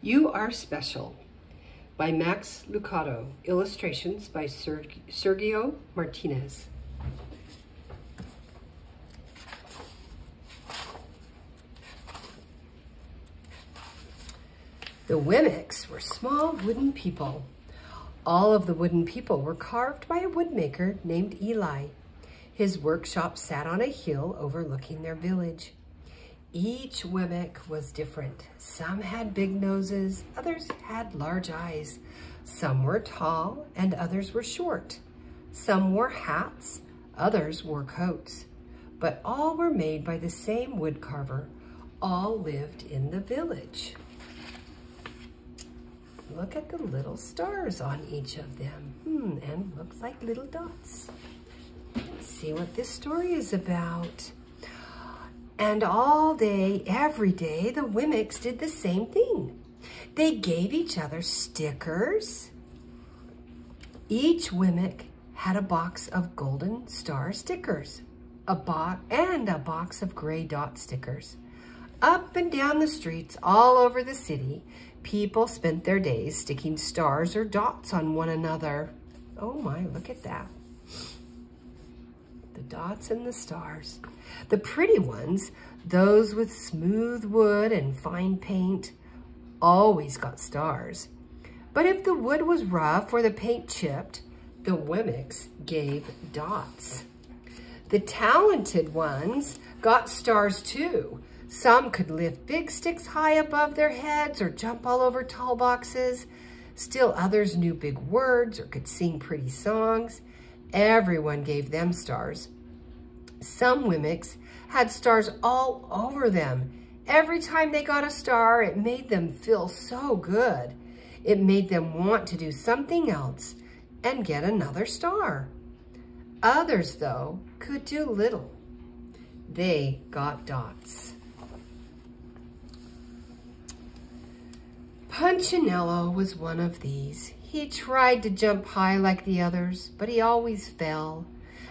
You Are Special by Max Lucado. Illustrations by Sergio Martinez. The Wemmicks were small wooden people. All of the wooden people were carved by a woodmaker named Eli. His workshop sat on a hill overlooking their village. Each Wemmick was different. Some had big noses, others had large eyes. Some were tall and others were short. Some wore hats, others wore coats. But all were made by the same wood carver. All lived in the village. Look at the little stars on each of them. And looks like little dots. Let's see what this story is about. And all day, every day, the Wemmicks did the same thing. They gave each other stickers. Each Wemmick had a box of golden star stickers, and a box of gray dot stickers. Up and down the streets all over the city, people spent their days sticking stars or dots on one another. Oh my, look at that. The dots and the stars. The pretty ones, those with smooth wood and fine paint, always got stars. But if the wood was rough or the paint chipped, the Wemmicks gave dots. The talented ones got stars too. Some could lift big sticks high above their heads or jump all over tall boxes. Still others knew big words or could sing pretty songs. Everyone gave them stars. Some Wemmicks had stars all over them. Every time they got a star, it made them feel so good. It made them want to do something else and get another star. Others, though, could do little. They got dots. Punchinello was one of these. He tried to jump high like the others, but he always fell.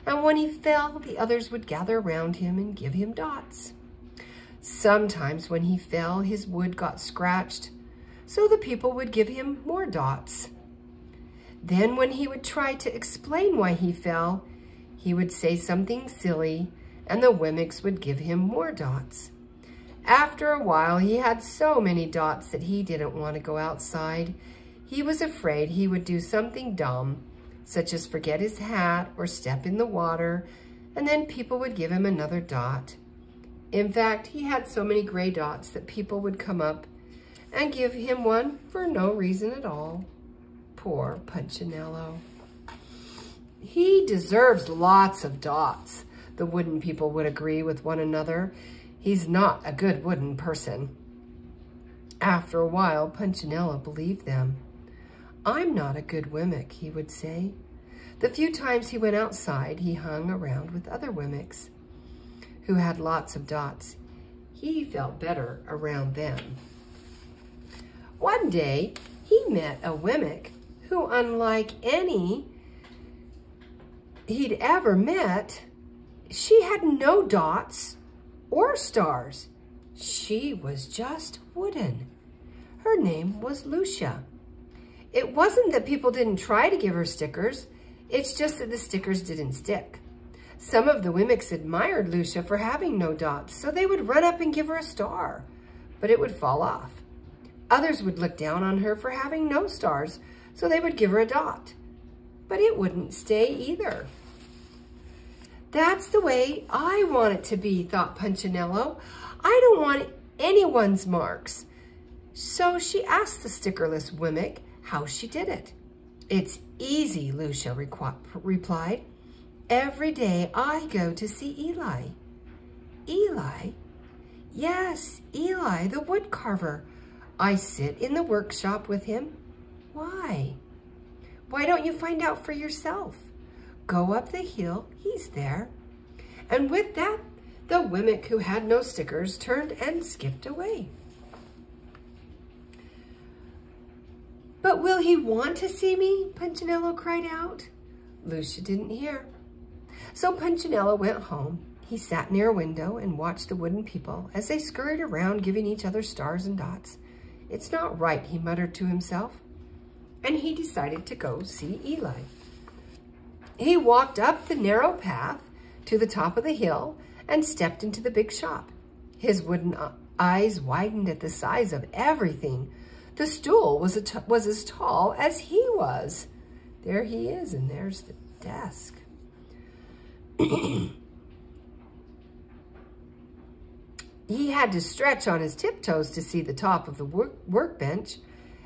And when he fell, the others would gather around him and give him dots. Sometimes when he fell, his wood got scratched, so the people would give him more dots. Then when he would try to explain why he fell, he would say something silly, and the Wemmicks would give him more dots. After a while, he had so many dots that he didn't want to go outside. He was afraid he would do something dumb, such as forget his hat or step in the water, and then people would give him another dot. In fact, he had so many gray dots that people would come up and give him one for no reason at all. Poor Punchinello. He deserves lots of dots, the wooden people would agree with one another. He's not a good wooden person. After a while, Punchinello believed them. I'm not a good Wemmick, he would say. The few times he went outside, he hung around with other Wemmicks who had lots of dots. He felt better around them. One day, he met a Wemmick who, unlike any he'd ever met, she had no dots or stars. She was just wooden. Her name was Lucia. It wasn't that people didn't try to give her stickers. It's just that the stickers didn't stick. Some of the Wemmicks admired Lucia for having no dots, so they would run up and give her a star, but it would fall off. Others would look down on her for having no stars, so they would give her a dot, but it wouldn't stay either. That's the way I want it to be, thought Punchinello. I don't want anyone's marks. So she asked the stickerless Wemmick how she did it. It's easy, Lucia replied. Every day I go to see Eli. Eli? Yes, Eli, the wood carver. I sit in the workshop with him. Why? Why don't you find out for yourself? Go up the hill, he's there. And with that, the Wemmick who had no stickers turned and skipped away. But will he want to see me? Punchinello cried out. Lucia didn't hear. So Punchinello went home. He sat near a window and watched the wooden people as they scurried around giving each other stars and dots. It's not right, he muttered to himself. And he decided to go see Eli. He walked up the narrow path to the top of the hill and stepped into the big shop. His wooden eyes widened at the size of everything. The stool was as tall as he was. There he is, and there's the desk. He had to stretch on his tiptoes to see the top of the workbench.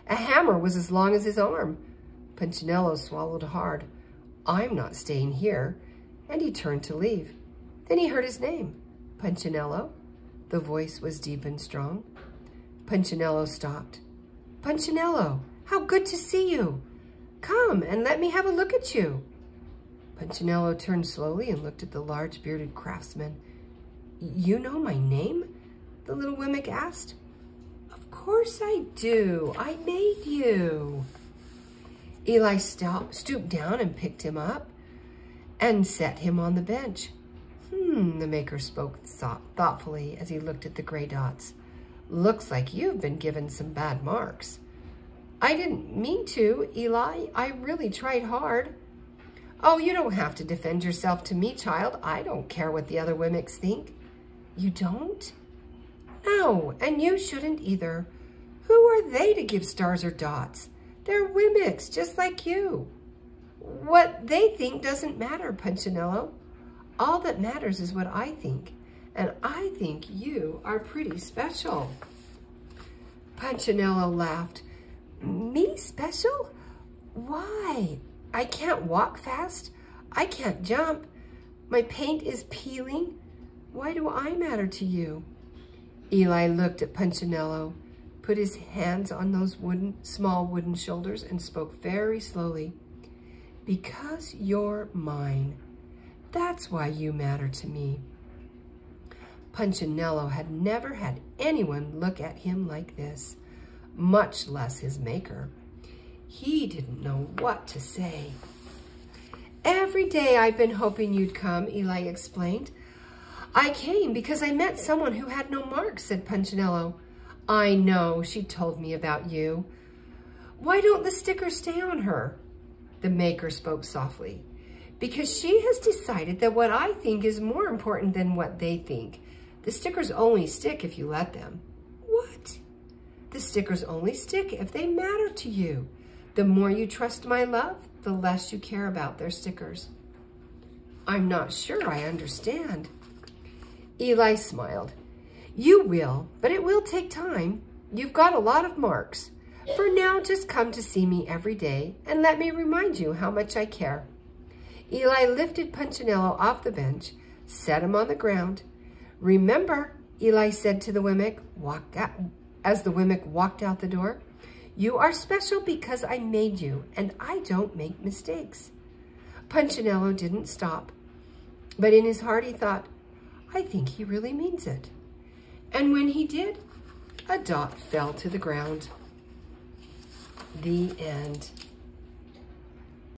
A hammer was as long as his arm. Punchinello swallowed hard. I'm not staying here. And he turned to leave. Then he heard his name. Punchinello. The voice was deep and strong. Punchinello stopped. Punchinello, how good to see you. Come and let me have a look at you. Punchinello turned slowly and looked at the large bearded craftsman. You know my name? The little Wemmick asked. Of course I do. I made you. Eli stooped down and picked him up and set him on the bench. The maker spoke thoughtfully as he looked at the gray dots. Looks like you've been given some bad marks. I didn't mean to, Eli. I really tried hard. Oh, you don't have to defend yourself to me, child. I don't care what the other Wemmicks think. You don't? No, and you shouldn't either. Who are they to give stars or dots? They're Wemmicks, just like you. What they think doesn't matter, Punchinello. All that matters is what I think, and I think you are pretty special. Punchinello laughed. Me special? Why? I can't walk fast. I can't jump. My paint is peeling. Why do I matter to you? Eli looked at Punchinello, put his hands on those small wooden shoulders, and spoke very slowly. Because you're mine. That's why you matter to me. Punchinello had never had anyone look at him like this, much less his maker. He didn't know what to say. Every day I've been hoping you'd come, Eli explained. I came because I met someone who had no marks, said Punchinello. I know, she told me about you. Why don't the stickers stay on her? The maker spoke softly. Because she has decided that what I think is more important than what they think. The stickers only stick if you let them. What? The stickers only stick if they matter to you. The more you trust my love, the less you care about their stickers. I'm not sure I understand. Eli smiled. You will, but it will take time. You've got a lot of marks. For now, just come to see me every day and let me remind you how much I care. Eli lifted Punchinello off the bench, set him on the ground. Remember, Eli said to the Wemmick, as the Wemmick walked out the door, you are special because I made you, and I don't make mistakes. Punchinello didn't stop, but in his heart he thought, I think he really means it. And when he did, a dot fell to the ground. The end.